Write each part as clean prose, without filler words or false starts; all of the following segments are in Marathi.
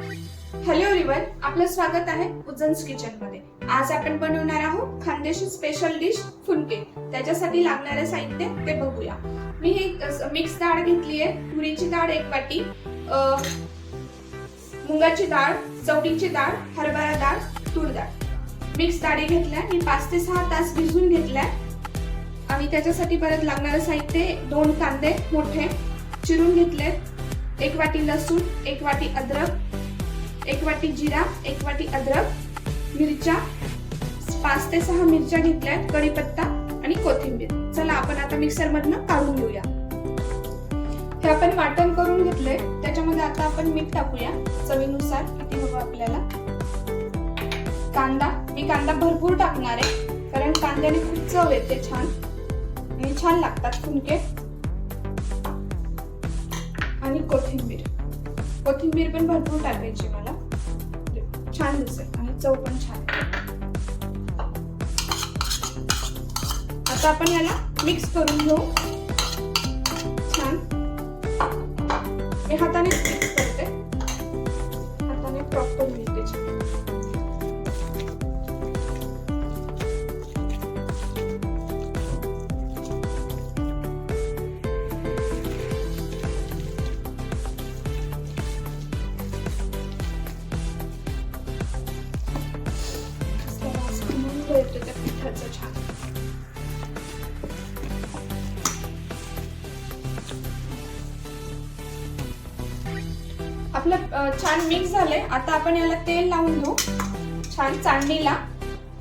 हॅलो एव्हरीवन, आपलं स्वागत आहे उज्जैन किचन मध्ये। आज आपण बनवणार आहोत खानदेशी स्पेशल डिश फुनके। त्याच्यासाठी लागणारे साहित्य ते बघूया। मी हे मिक्स डाळ घेतली आहे, तुरीची डाळ 1 वाटी, मुगाची डाळ, चवळीची डाळ, हरभरा डाळ, तूर डाळ। मिक्स डाळी घेतल्या मी 5 ते 6 तास भिजवून घेतल्या। आणि त्याच्यासाठी परत लागणारे साहित्य 2 कांदे मोठे चिरून घेतले, 1 वाटी लसूण, 1 वाटी अद्रक, 1 वाटी जिरा, 1 वाटी अद्रक, मिरच्या 5 ते 6 मिरच्या घेतल्या, कढीपत्ता आणि कोथिंबीर। चला आपण आता मिक्सर मधनं काढून घेऊया। हे आपण वाटण करून घेतले, त्याच्यामध्ये आता आपण मीठ टाकूया चवीनुसार, किती हवं आपल्याला। कांदा, मी कांदा भरपूर टाकणार आहे कारण कांद्याने खूप चव येते छान आणि छान लागतात फुनके। आणि कोथिंबीर पण भरपूर टाकायची, मला छान दिसेल आणि चव पण छान। आता आपण याला मिक्स करून घेऊ छान। मी हाताने मिक्स करते, हाताने प्रॉपर मिळते छान। त्या पिठाचं छान आपलं छान मिक्स झालंय। आता आपण याला तेल लावून घेऊ छान चाळणीला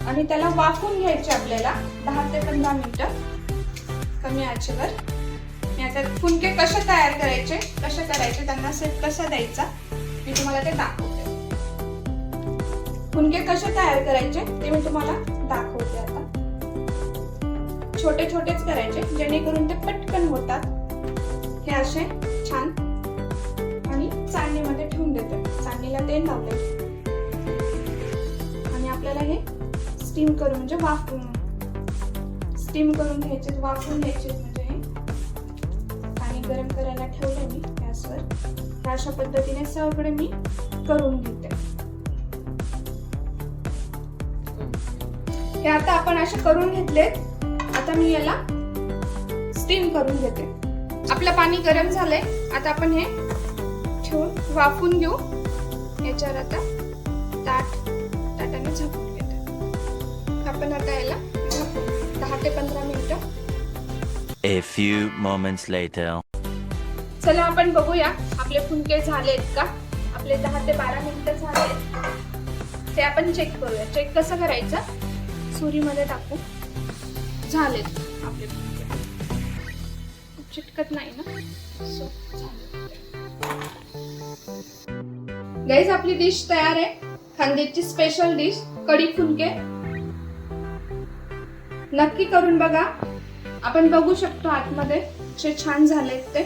आणि त्याला वाफवून घ्यायचे आपल्याला 10 ते 15 मिनिटं कमी आचेवर। मी आता फुनके कसे तयार करायचे, त्यांना सेट कसा द्यायचा मी तुम्हाला ते दाखवते। फुनके कसे तयार करायचे ते मी तुम्हाला दाखवते। आता छोटे छोटेच करायचे जेणेकरून ते पटकन होतात। हे असे छान आणि चाळणीमध्ये ठेवून देते, चाळणीला तेल लावले आणि आपल्याला हे स्टीम करून म्हणजे स्टीम करून घ्यायचे, वाफवून घ्यायचे। म्हणजे हे पाणी गरम करायला ठेवले मी गॅसवर। अशा पद्धतीने सगळे मी करून घेते। हे आता आपण असे करून घेतलेत, आता मी याला स्टीम करून घेते। आपलं पाणी गरम झालंय, आता आपण हे ठेवून वाफवून घेऊ। याच्यावर आता ताटाने झाकून घेते। आपण आता याला 10 ते 15 मिनिटं। A few moments later. चला आपण बघूया आपले फुनके झालेत का। आपले 10 ते 12 मिनिटं झालेत, ते आपण चेक करूया। चेक कसं करायचं, सुरीमध्ये टाकू। झालेत आपले फुनके, चिटकत नाही ना। सो गाइस, आपली डिश तयार आहे, खानदेशची स्पेशल डिश कढी फुनके। नक्की करून बघा। आपण बघू शकतो आतमध्ये कसे छान झालेत ते।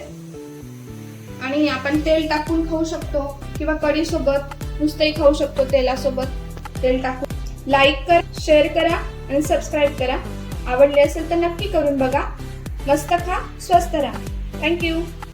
आणि आपण तेल टाकून खाऊ शकतो किंवा कढी सोबत नुसतेही खाऊ शकतो, तेलासोबत तेल टाकून। लाईक करा, शेअर करा आणि सबस्क्राईब करा। आवडले असेल तर नक्की करून बघा। मस्त खा, स्वस्त राहा। थँक्यू।